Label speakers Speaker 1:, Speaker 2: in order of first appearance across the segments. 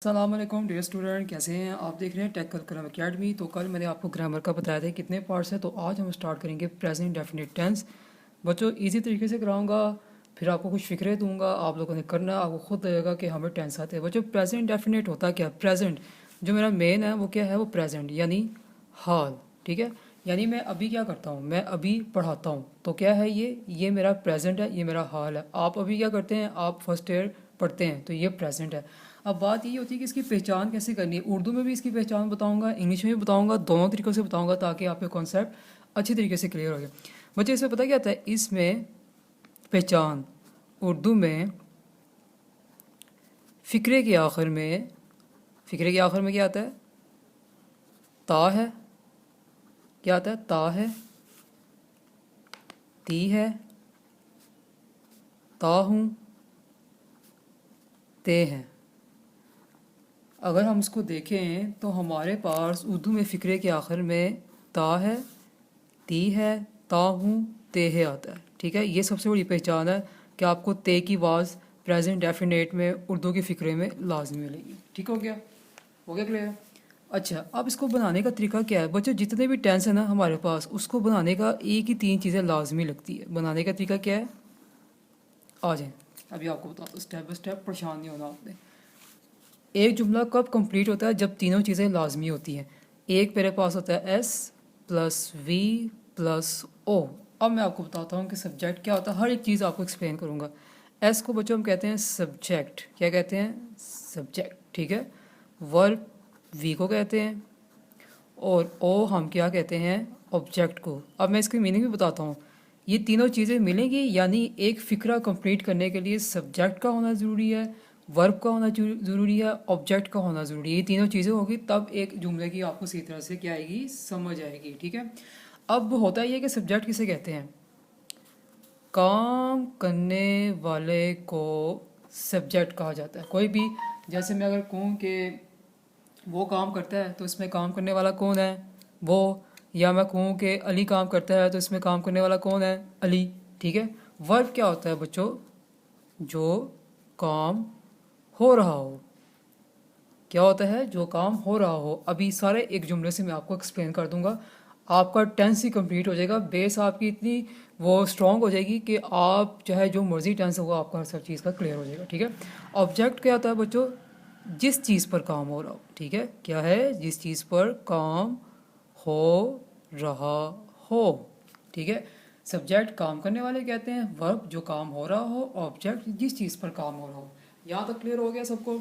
Speaker 1: अस्सलाम वालेकुम dear student, कैसे हैं आप? देख रहे हैं टेक कलम एकेडमी। तो कल मैंने आपको ग्रामर का बताया था कितने पार्ट्स हैं, तो आज हम स्टार्ट करेंगे प्रेजेंट डेफिनेट टेंस। बच्चों इजी तरीके से कराऊंगा, फिर आपको कुछ फिक्रे दूंगा, आप लोगों ने करना, आपको खुद लगेगा कि हमें टेंस आते हैं। बच्चों प्रेजेंट डेफिनेट होता क्या? प्रेजेंट जो मेरा मेन है वो क्या है? वो प्रेजेंट यानी हाल। ठीक है, यानी मैं अभी क्या करता हूँ, मैं अभी पढ़ाता हूँ, तो क्या है ये मेरा प्रेजेंट है, ये मेरा हाल है। आप अभी क्या करते हैं? आप फर्स्ट ईयर पढ़ते हैं, तो ये प्रेजेंट है। अब बात ये होती है कि इसकी पहचान कैसे करनी है। उर्दू में भी इसकी पहचान बताऊंगा, इंग्लिश में भी बताऊंगा, दोनों तरीक़ों से बताऊंगा ताकि आपके कॉन्सेप्ट अच्छी तरीके से क्लियर हो जाए। बच्चे इसमें पता क्या आता है? इसमें पहचान उर्दू में फ़िक्रे के आखिर में, फ़िक्रे के आखिर में क्या आता है? ता है। क्या आता है? ता है, ती है, ता हूँ, ते हैं। अगर हम इसको देखें तो हमारे पास उर्दू में फ़िक्रे के आखिर में ता है, ती है, ता हूँ, ते है आता है। ठीक है, ये सबसे बड़ी पहचान है कि आपको ते की आवाज़ प्रेजेंट डेफिनेट में उर्दू के फ़िक्रे में लाजमी मिलेगी। ठीक हो गया क्लियर? अच्छा, अब इसको बनाने का तरीका क्या है? बच्चों जितने भी टेंस है ना हमारे पास, उसको बनाने का एक ही तीन चीज़ें लाजमी लगती है। बनाने का तरीका क्या है? आ जाए, अभी आपको बताता हूँ स्टेप बाय स्टेप, परेशान नहीं होना आपने। एक जुमला कब कंप्लीट होता है? जब तीनों चीज़ें लाजमी होती हैं। एक मेरे पास होता है S plus V plus O. अब मैं आपको बताता हूँ कि सब्जेक्ट क्या होता है, हर एक चीज़ आपको एक्सप्लेन करूँगा। एस को बच्चों हम कहते हैं सब्जेक्ट। क्या कहते हैं? सब्जेक्ट। ठीक है, वर्ब वी को कहते हैं, और ओ हम क्या कहते हैं? ऑब्जेक्ट को। अब मैं इसकी मीनिंग भी बताता हूँ। ये तीनों चीज़ें मिलेंगी, यानी एक फ़िक्रा कंप्लीट करने के लिए सब्जेक्ट का होना ज़रूरी है, वर्ब का होना ज़रूरी है, ऑब्जेक्ट का होना ज़रूरी है। ये तीनों चीज़ें होगी तब एक जुमले की आपको सही तरह से क्या आएगी? समझ आएगी। ठीक है, अब होता ही है कि सब्जेक्ट किसे कहते हैं? काम करने वाले को सब्जेक्ट कहा जाता है। कोई भी, जैसे मैं अगर कहूँ कि वो काम करता है, तो इसमें काम करने वाला कौन है? वो। या मैं कहूँ कि अली काम करता है, तो इसमें काम करने वाला कौन है? अली। ठीक है, वर्ब क्या होता है बच्चों? जो काम हो रहा हो। क्या होता है? जो काम हो रहा हो। अभी सारे एक जुमले से मैं आपको एक्सप्लेन कर दूंगा, आपका टेंस ही कंप्लीट हो जाएगा। बेस आपकी इतनी वो स्ट्रांग हो जाएगी कि आप चाहे जो मर्जी टेंस होगा आपका सब चीज़ का क्लियर हो जाएगा। ठीक है, ऑब्जेक्ट क्या होता है बच्चों? जिस चीज़ पर काम हो रहा हो। ठीक है, क्या है? जिस चीज़ पर काम हो रहा हो। ठीक है, सब्जेक्ट काम करने वाले कहते हैं, वर्ब जो काम हो रहा हो, ऑब्जेक्ट जिस चीज़ पर काम हो रहा हो। यहाँ तक क्लियर हो गया सबको?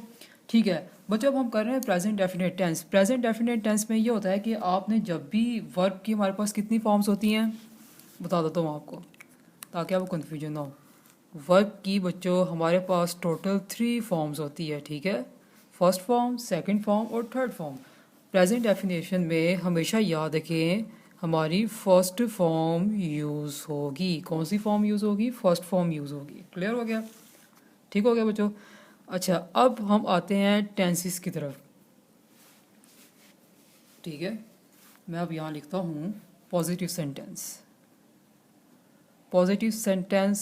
Speaker 1: ठीक है बच्चों, अब हम कर रहे हैं present definite tense. Present definite tense में ये होता है कि आपने जब भी वर्ब की, हमारे पास कितनी फॉर्म्स होती हैं बता देता हूँ आपको ताकि आपको कन्फ्यूजन ना हो। वर्ब की बच्चों हमारे पास टोटल 3 फॉर्म्स होती है। ठीक है, फर्स्ट फॉर्म, सेकंड फॉर्म और थर्ड फॉर्म। प्रेजेंट डेफिनेशन में हमेशा याद रखें हमारी फर्स्ट फॉर्म यूज़ होगी। कौन सी फॉर्म यूज़ होगी? फर्स्ट फॉर्म यूज़ होगी। क्लियर हो गया? ठीक हो गया बच्चों? अच्छा, अब हम आते हैं टेंसेस की तरफ। ठीक है, मैं अब यहाँ लिखता हूँ पॉजिटिव सेंटेंस। पॉजिटिव सेंटेंस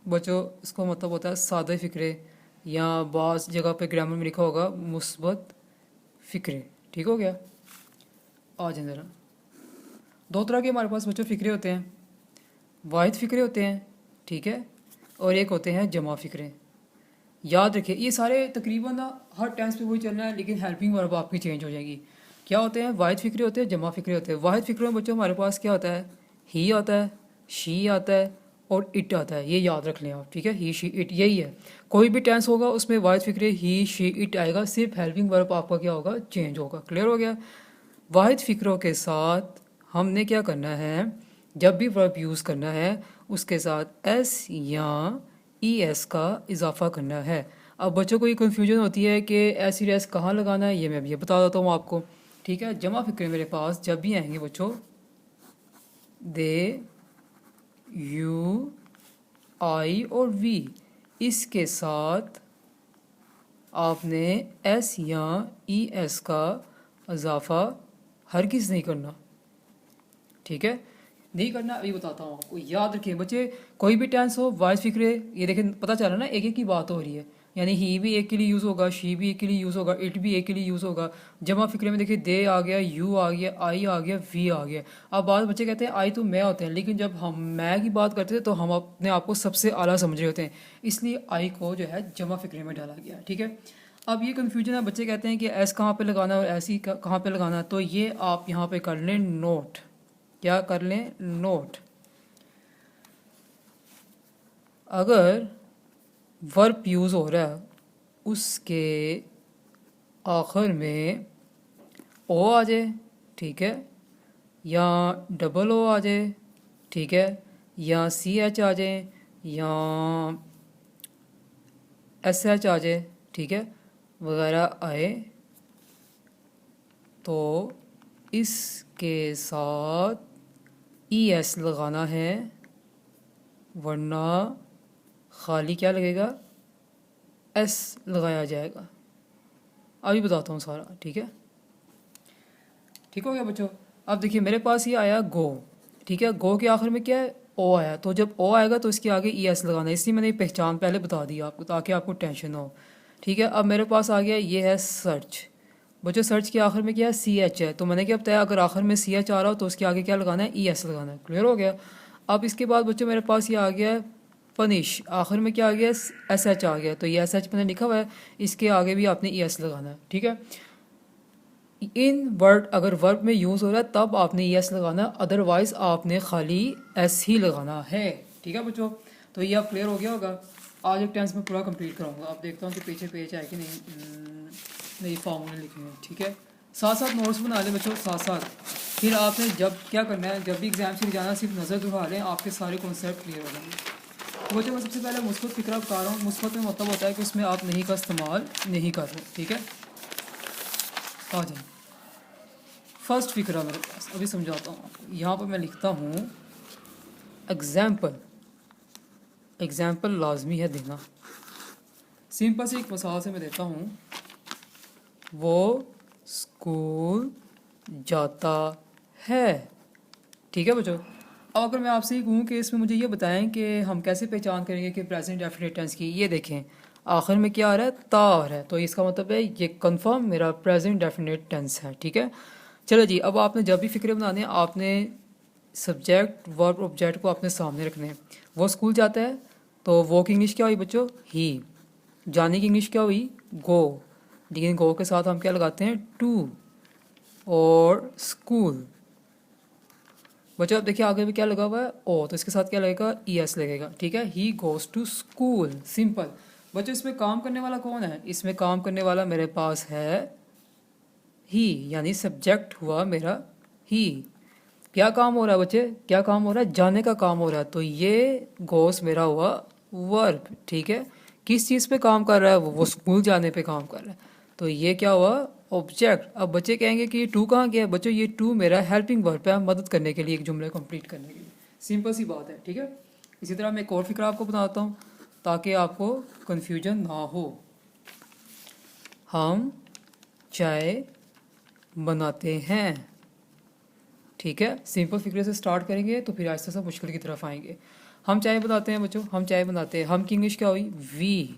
Speaker 1: बच्चों इसको मतलब होता है सादे फ़िक्रे, या बाज़ जगह पे ग्रामर में लिखा होगा मुस्बत फ़िक्रे। ठीक हो गया? आ जाए ज़रा। दो तरह के हमारे पास बच्चों फ़िक्रे होते हैं, वाहिद फ़िक्रे होते हैं, ठीक है, और एक होते हैं जमा फ़िक्रे। याद रखिए ये सारे तकरीबन ना हर टेंस पे वही चलना है, लेकिन हेल्पिंग वर्ब आपकी चेंज हो जाएगी। क्या होते हैं? वाहिद फ़िक्रे होते हैं, जमा फ़िक्रे होते हैं। वाहिद फ़िक्रों में बच्चों हमारे पास क्या होता है? ही आता है, शी आता है और इट आता है। ये याद रख लें आप। ठीक है, ही शी इट यही है। कोई भी टेंस होगा उसमें वाहिद फ़िक्रे ही शी इट आएगा, सिर्फ हेल्पिंग वर्ब आपका क्या होगा? चेंज होगा। क्लियर हो गया? वाहिद फ़िक्रों के साथ हमने क्या करना है? जब भी वर्ब यूज़ करना है उसके साथ एस या ई एस का इजाफा करना है। अब बच्चों को ये कन्फ्यूजन होती है कि एस ई एस कहाँ लगाना है, ये मैं भी बता देता हूँ आपको। ठीक है, जमा फ़िक्रे मेरे पास जब भी आएंगे बच्चों, दे, यू, आई और वी, इसके साथ आपने एस या ई एस का इजाफा हरगिज़ नहीं करना। ठीक है, नहीं करना। अभी बताता हूँ आपको, याद रखिए बच्चे, कोई भी टेंस हो वाइस फिक्रे, ये देखें पता चला ना एक एक की बात हो रही है। यानी ही भी एक के लिए यूज़ होगा, शी भी एक के लिए यूज़ होगा, इट भी एक के लिए यूज़ होगा। जमा फ़िक्रे में देखिए दे आ गया, यू आ गया, आई आ गया, वी आ गया। अब बाद बच्चे कहते हैं आई तो मैं होते हैं, लेकिन जब हम मैं की बात करते हैं तो हम अपने आप को सबसे आला समझ रहे होते हैं, इसलिए आई को जो है जमा फ़िक्रे में डाला गया। ठीक है, अब ये कन्फ्यूजन है, बच्चे कहते हैं कि एस कहाँ पे लगाना और ऐसी कहाँ पे लगाना, तो ये आप यहाँ पे कर लें नोट। क्या कर लें? नोट। अगर वर्ब यूज़ हो रहा है उसके आखिर में ओ आ जाए, ठीक है, या डबल ओ आ जाए, ठीक है, या सी एच आ जाए, या एस एच आ जाए, ठीक है, वगैरह आए, तो इसके साथ ई एस लगाना है, वरना खाली क्या लगेगा? एस लगाया जाएगा। अभी बताता हूँ सारा, ठीक है। ठीक हो गया बच्चों। अब देखिए मेरे पास ये आया गो, ठीक है, गो के आखिर में क्या है? ओ आया, तो जब ओ आएगा तो इसके आगे ई एस लगाना है, इसलिए मैंने पहचान पहले बता दी आपको ताकि आपको टेंशन ना हो। ठीक है, अब मेरे पास आ गया ये है सर्च। बच्चों सर्च के आखिर में क्या है? सी एच है, तो मैंने क्या बताया, अगर आखिर में सी एच आ रहा हो तो उसके आगे क्या लगाना है? ई एस लगाना है। क्लियर हो गया। अब इसके बाद बच्चों मेरे पास ये आ गया है पनिश, आखिर में क्या आ गया? एस एच आ गया, तो ये एस एच मैंने लिखा हुआ है, इसके आगे भी आपने ई एस लगाना है। ठीक है, इन वर्ड अगर वर्ब में यूज़ हो रहा है तब आपने यस लगाना, अदरवाइज़ आपने खाली एस ही लगाना है। ठीक है बच्चों, तो ये अब क्लियर हो गया होगा। आज एक टेंस में पूरा कंप्लीट कराऊंगा। अब देखता हूँ कि पीछे पेज है कि नहीं फॉर्मूले लिखे हैं। ठीक है, साथ साथ नोट्स बना लें बच्चों, साथ साथ। फिर आपने जब क्या करना है, जब भी एग्जाम से जाना, सिर्फ नज़र दुखा लें, आपके सारे कॉन्सेप्ट क्लियर हो जाएंगे। तो बच्चों मैं सबसे पहले मुस्बत फिक्रा बता रहा हूँ। मुस्बत में मतलब होता है कि उसमें आप नहीं का इस्तेमाल नहीं कर रहे। ठीक है, आ जाए फर्स्ट फिक्रा मेरे पास, अभी समझाता हूँ आपको। यहाँ पर मैं लिखता हूँ एग्जाम्पल। एग्जाम्पल लाजमी है देना। सिंपल से एक मिसाल से मैं देता हूँ, वो स्कूल जाता है। ठीक है बच्चों, अब अगर मैं आपसे ये कहूँ कि इसमें मुझे ये बताएं कि हम कैसे पहचान करेंगे कि प्रेजेंट डेफिनेट टेंस की, ये देखें आखिर में क्या आ रहा है? ता आ रहा है, तो इसका मतलब है ये कंफर्म मेरा प्रेजेंट डेफिनेट टेंस है। ठीक है, चलो जी, अब आपने जब भी फिक्रे बनाने हैं आपने सब्जेक्ट वर्ब ऑब्जेक्ट को अपने सामने रखने हैं। वो स्कूल जाता है, तो वो की इंग्लिश क्या हुई बच्चों? ही। जाने की इंग्लिश क्या हुई? गो। लेकिन गो के साथ हम क्या लगाते हैं? टू। और स्कूल बच्चों अब देखिए आगे भी क्या लगा हुआ है? ओ, तो इसके साथ क्या लगेगा? ई एस लगेगा। ठीक है, he goes to school. Simple बच्चों, इसमें काम करने वाला कौन है? इसमें काम करने वाला मेरे पास है ही, यानी सब्जेक्ट हुआ मेरा ही। क्या काम हो रहा है बच्चे? क्या काम हो रहा है? जाने का काम हो रहा है, तो ये गोस मेरा हुआ वर्ब। ठीक है, किस चीज़ पे काम कर रहा है? वो स्कूल जाने पे काम कर रहा है, तो ये क्या हुआ? ऑब्जेक्ट। अब बच्चे कहेंगे कि ये टू कहाँ गया? बच्चों ये टू मेरा हेल्पिंग वर्ब है, मदद करने के लिए, एक जुमले कंप्लीट करने के लिए। सिंपल सी बात है। ठीक है, इसी तरह मैं एक और फिक्र आपको बताता हूँ ताकि आपको कन्फ्यूजन ना हो। हम चाय बनाते हैं। ठीक है, सिंपल फिक्रे से स्टार्ट करेंगे तो फिर आहिस्ता सा मुश्किल की तरफ आएंगे। हम चाय बनाते हैं बच्चों, हम चाय बनाते हैं। हम की इंग्लिश क्या हुई? वी।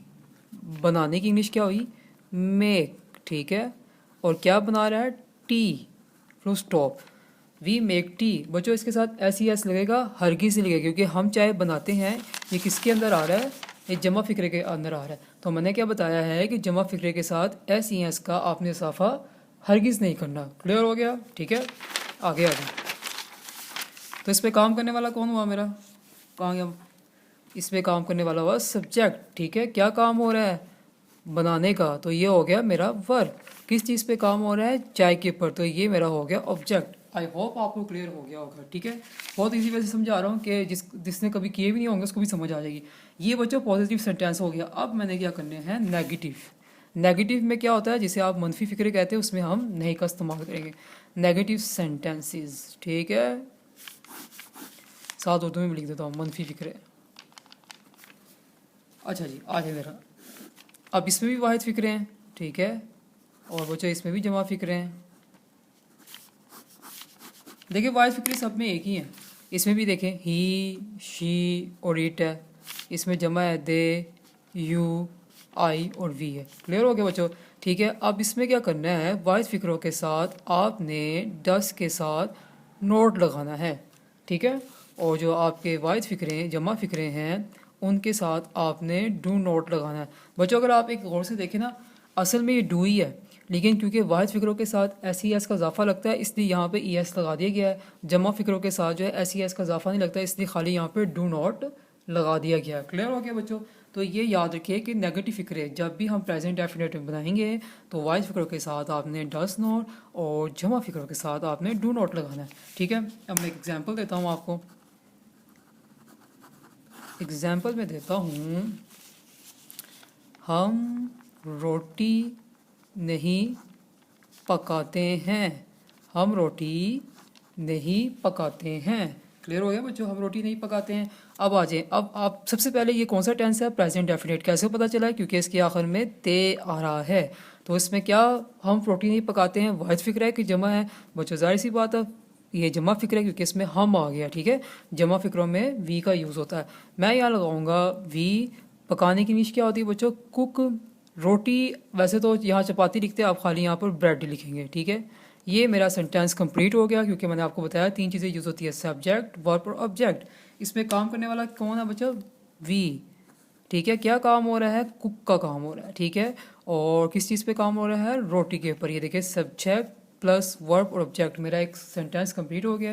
Speaker 1: बनाने की इंग्लिश क्या हुई? मेक। ठीक है, और क्या बना रहा है? Tea. Full stop. We make tea. बच्चों इसके साथ एस ई एस लगेगा? हरगिज़ नहीं लगेगा, क्योंकि हम चाय बनाते हैं ये किसके अंदर आ रहा है? ये जमा फिक्रे के अंदर आ रहा है। तो मैंने क्या बताया है कि जमा फिक्रे के साथ एस ई एस का आपने इजाफा हरगिज़ नहीं करना। क्लियर हो गया? ठीक है, आगे आगे। तो इस पे काम करने वाला कौन हुआ मेरा? कहाँ गया? इस पे काम करने वाला हुआ सब्जेक्ट। ठीक है, क्या काम हो रहा है? बनाने का, तो ये हो गया मेरा वर्ब। किस चीज़ पे काम हो रहा है? चाय के ऊपर, तो ये मेरा हो गया ऑब्जेक्ट। आई होप आपको क्लियर हो गया होगा। ठीक है, बहुत इजी वे से समझा रहा हूँ कि जिसने कभी किए भी नहीं होंगे उसको भी समझ आ जाएगी। ये बच्चों पॉजिटिव सेंटेंस हो गया। अब मैंने क्या करने हैं? नेगेटिव। नेगेटिव में क्या होता है? जिसे आप मनफी फिक्रे कहते हैं, उसमें हम नहीं का इस्तेमाल करेंगे। Negative sentences. ठीक है, साथ उर्दू में भी लिख देता हूँ, मनफी फिक्रे। अच्छा जी, आज है मेरा। अब इसमें भी वाहिद फिक्रे हैं। ठीक है, और बच्चों इसमें भी जमा फिक्रे हैं। देखिए वाहिद फिक्रे सब में एक ही हैं। इसमें भी देखें ही, शी और इट है। इसमें जमा है दे, यू, आई और वी है। क्लियर हो गया बच्चों? ठीक है, अब इसमें क्या करना है, वाइज फिक्रों के साथ आपने डस के साथ नोट लगाना है। ठीक है, और जो आपके वाइज फिक्रें जमा फिक्रें हैं उनके साथ आपने डू नोट लगाना है। बच्चों अगर आप एक गौर से देखें ना, असल में ये डू ही है, लेकिन क्योंकि वाहिद फिक्रों के साथ एस ई एस का इजाफा लगता है इसलिए यहाँ पे ई एस लगा दिया गया है। जमा फिक्रों के साथ जो है एस ई एस का इजाफा नहीं लगता इसलिए खाली यहाँ पे डू नॉट लगा दिया गया है। क्लियर हो गया बच्चों? तो ये याद रखिए कि नेगेटिव फिक्रे जब भी हम प्रेजेंट डेफिनेट में बनाएंगे तो वाइज फिक्रों के साथ आपने डस नॉट और जमा फिक्रों के साथ आपने डू नॉट लगाना है। ठीक है, अब मैं एक एग्जाम्पल देता हूँ आपको। एग्जाम्पल में देता हूँ, हम रोटी नहीं पकाते हैं। हम रोटी नहीं पकाते हैं। क्लियर हो गया बच्चों? हम रोटी नहीं पकाते हैं। अब आ जाए, अब आप सबसे पहले ये कौन सा टेंस है, प्रेजेंट डेफिनेट। कैसे पता चला है? क्योंकि इसके आखिर में ते आ रहा है। तो इसमें क्या हम रोटी नहीं पकाते हैं वाहिद फिक्र है कि जमा है? बच्चों जाहिर सी बात है ये जमा फिक्र है क्योंकि इसमें हम आ गया। ठीक है, जमा फिक्रों में वी का यूज़ होता है। मैं यहाँ लगाऊंगा वी। पकाने की इंग्लिश क्या होती है बच्चों? कुक। रोटी वैसे तो यहाँ चपाती लिखते हैं, आप खाली यहाँ पर ब्रेड लिखेंगे। ठीक है, ये मेरा सेंटेंस कंप्लीट हो गया क्योंकि मैंने आपको बताया 3 चीज़ें यूज़ होती है, सब्जेक्ट, वर्ब और ऑब्जेक्ट। इसमें काम करने वाला कौन है बच्चों? वी। ठीक है, क्या काम हो रहा है? कुक का काम हो रहा है। ठीक है, और किस चीज़ पे काम हो रहा है? रोटी के ऊपर। ये देखिए सब्जेक्ट प्लस वर्ब और ऑब्जेक्ट, मेरा एक सेंटेंस कंप्लीट हो गया।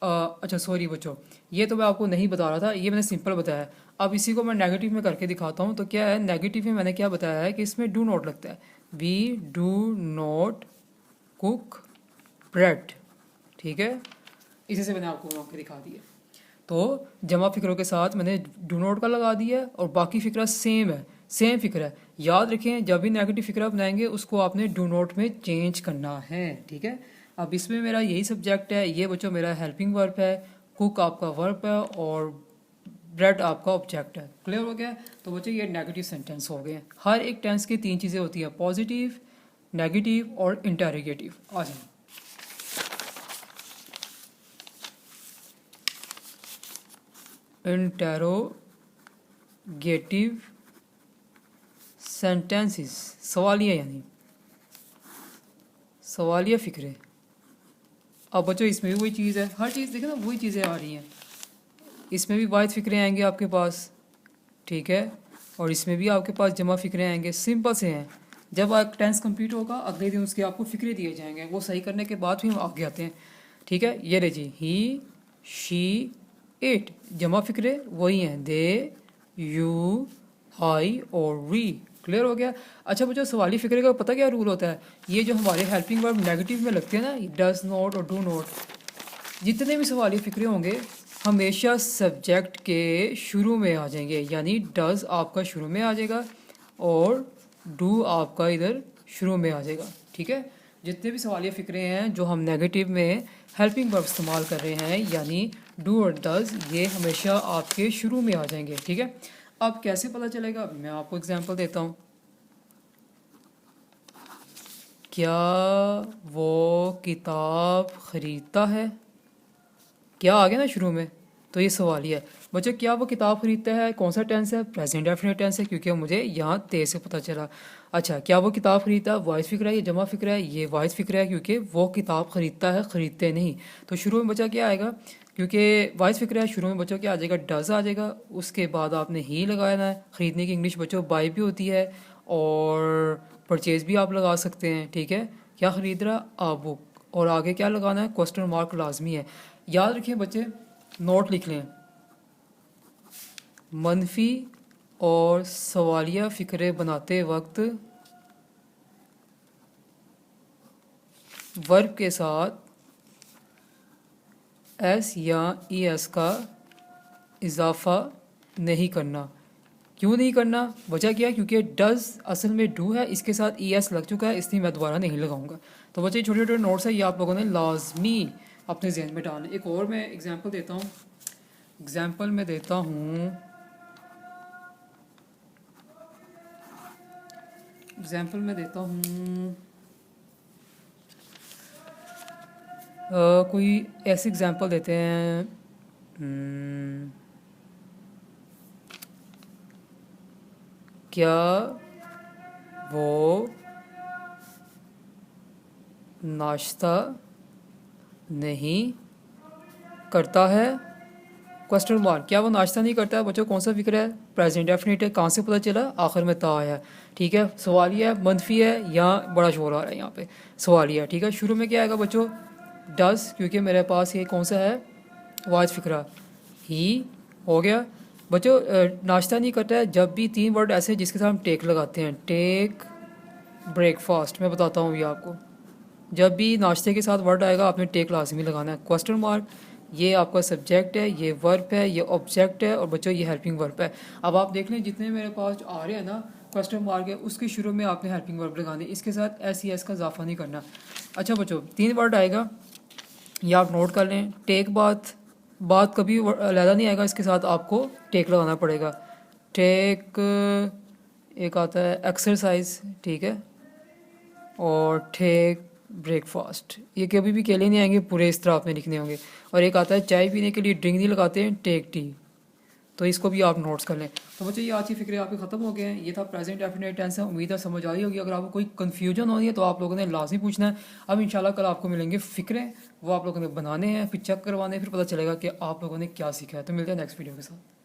Speaker 1: अच्छा सॉरी बच्चों, ये तो मैं आपको नहीं बता रहा था, ये मैंने सिंपल बताया। अब इसी को मैं नेगेटिव में करके दिखाता हूँ। तो क्या है नेगेटिव में मैंने क्या बताया है कि इसमें डू नॉट लगता है। We do not cook bread. ठीक है, इसी से मैंने आपको बना के दिखा दिया। तो जमा फिक्रों के साथ मैंने डू नॉट का लगा दिया है और बाकी फिक्रा सेम है, सेम फिक्र है। याद रखें जब भी नेगेटिव फिक्रा बनाएंगे उसको आपने डू नॉट में चेंज करना है। ठीक है, अब इसमें मेरा यही सब्जेक्ट है, ये बच्चों मेरा हेल्पिंग वर्ब है, कुक आपका वर्ब है और ब्रेड आपका ऑब्जेक्ट है। क्लियर हो गया? तो बच्चों ये नेगेटिव सेंटेंस हो गए। हर एक टेंस की 3 चीज़ें होती हैं, पॉजिटिव, नेगेटिव और इंटेरोगेटिव। आ जाए, इंटेरोगेटिव सेंटेंसेस, सवालिया यानी सवालिया फिक्रे। अब बच्चों इसमें भी वही चीज़ है, हर चीज़ देखें ना वही चीज़ें आ रही हैं। इसमें भी वाहिद फिक्रे आएंगे आपके पास। ठीक है, और इसमें भी आपके पास जमा फिक्रे आएंगे। सिंपल से हैं, जब आप टेंस कंप्लीट होगा अगले दिन उसके आपको फिक्रे दिए जाएंगे, वो सही करने के बाद भी हम आगे आते हैं। ठीक है, ये ले जी, ही शी इट। जमा फिक्रे वही हैं, दे यू आई और वी। क्लियर हो गया? अच्छा बच्चों सवाली फिक्रे का पता क्या रूल होता है? ये जो हमारे हेल्पिंग वर्ब नेगेटिव में लगते हैं ना, डज नॉट और डू नॉट, जितने भी सवाली फिक्रे होंगे हमेशा सब्जेक्ट के शुरू में आ जाएंगे। यानी डज आपका शुरू में आ जाएगा और डू आपका इधर शुरू में आ जाएगा। ठीक है, जितने भी सवालिया फिक्रे हैं जो हम नेगेटिव में हेल्पिंग वर्ब इस्तेमाल कर रहे हैं यानी डू और डज, ये हमेशा आपके शुरू में आ जाएंगे। ठीक है, अब कैसे पता चलेगा? मैं आपको एग्जांपल देता हूँ। क्या वो किताब ख़रीदता है? क्या आ गया ना शुरू में, तो ये सवाल ही है। बच्चों क्या वो किताब खरीदता है कौन सा टेंस है? प्रेजेंट डेफिनेट टेंस है क्योंकि मुझे यहाँ ते से पता चला। अच्छा, क्या वो किताब खरीदता है वाइस फिक्र है या जमा फिक्र है? ये वाइस फिक्र है क्योंकि वो किताब खरीदता है, खरीदते नहीं। तो शुरू में बच्चा क्या आएगा? क्योंकि वाइस फिक्र है शुरू में बच्चों क्या आ जाएगा? डज आ जाएगा। उसके बाद आपने ही लगाना है। ख़रीदने की इंग्लिश बच्चों बाई भी होती है और परचेज़ भी आप लगा सकते हैं। ठीक है, क्या ख़रीद रहा? आ बुक। और आगे क्या लगाना है? क्वेश्चन मार्क लाजमी है। याद रखिए बच्चे, नोट लिख लें। मनफी और सवालिया फ़िक्रे बनाते वक्त वर्ब के साथ एस या ई एस का इजाफ़ा नहीं करना। क्यों नहीं करना? वजह क्या है? क्योंकि डज असल में डू है, इसके साथ ई एस लग चुका है, इसलिए मैं दोबारा नहीं लगाऊंगा। तो बच्चे छोटे छोटे नोट्स है ये आप लोगों ने लाजमी अपने जहन में डालना। एक और मैं एग्जांपल देता हूँ। एग्जांपल में देता हूँ कोई ऐसी एग्जांपल देते हैं। क्या वो नाश्ता नहीं करता है, क्वेश्चन मार्क। क्या वो नाश्ता नहीं करता है बच्चों? कौन सा फिक्र है? प्रेजेंट डेफिनेट है। कहाँ से पता चला? आखिर में ता आया। ठीक है, सवालिया है, मंफी है या बड़ा शोर आ रहा है यहाँ पे? सवालिया। ठीक है, शुरू में क्या आएगा बच्चों? डस, क्योंकि मेरे पास ये कौन सा है? वाज फिक्रा। ही हो गया बच्चों। नाश्ता नहीं करता है जब भी तीन वर्ड ऐसे जिसके साथ हम टेक लगाते हैं। टेक ब्रेकफास्ट, मैं बताता हूँ ये आपको। जब भी नाश्ते के साथ वर्ड आएगा आपने टेक लाजमी लगाना है। क्वेश्चन मार्क, ये आपका सब्जेक्ट है, ये वर्ब है, ये ऑब्जेक्ट है, और बच्चों ये हेल्पिंग वर्ब है। अब आप देख लें जितने मेरे पास आ रहे हैं ना क्वेश्चन मार्क है, उसके शुरू में आपने हेल्पिंग वर्ब लगाने, इसके साथ एस ई एस का इजाफा नहीं करना। अच्छा बच्चों, तीन वर्ड आएगा, ये आप नोट कर लें। टेक बात कभी अलहदा नहीं आएगा, इसके साथ आपको टेक लगाना पड़ेगा। टेक, एक आता है एक्सरसाइज, ठीक है, और टेक ब्रेकफास्ट, ये कभी भी अकेले नहीं आएंगे, पूरे इस तरह आपने लिखने होंगे। और एक आता है चाय पीने के लिए ड्रिंक नहीं लगाते हैं, टेक टी, तो इसको भी आप नोट्स कर लें। तो बच्चों ये आज की फिक्रे आपके ख़त्म हो गए हैं। ये था प्रेजेंट डेफिनेट टेंस है। उम्मीद है समझ आई होगी। अगर आपको कोई कन्फ्यूजन हो रही है तो आप लोगों ने लाजमी पूछना है। अब इंशाल्लाह कल आपको मिलेंगे फिक्रे, वो आप लोगों ने बनाने हैं, फिर चेक करवाने हैं, फिर पता चलेगा कि आप लोगों ने क्या सीखा है। तो मिलते हैं नेक्स्ट वीडियो के साथ।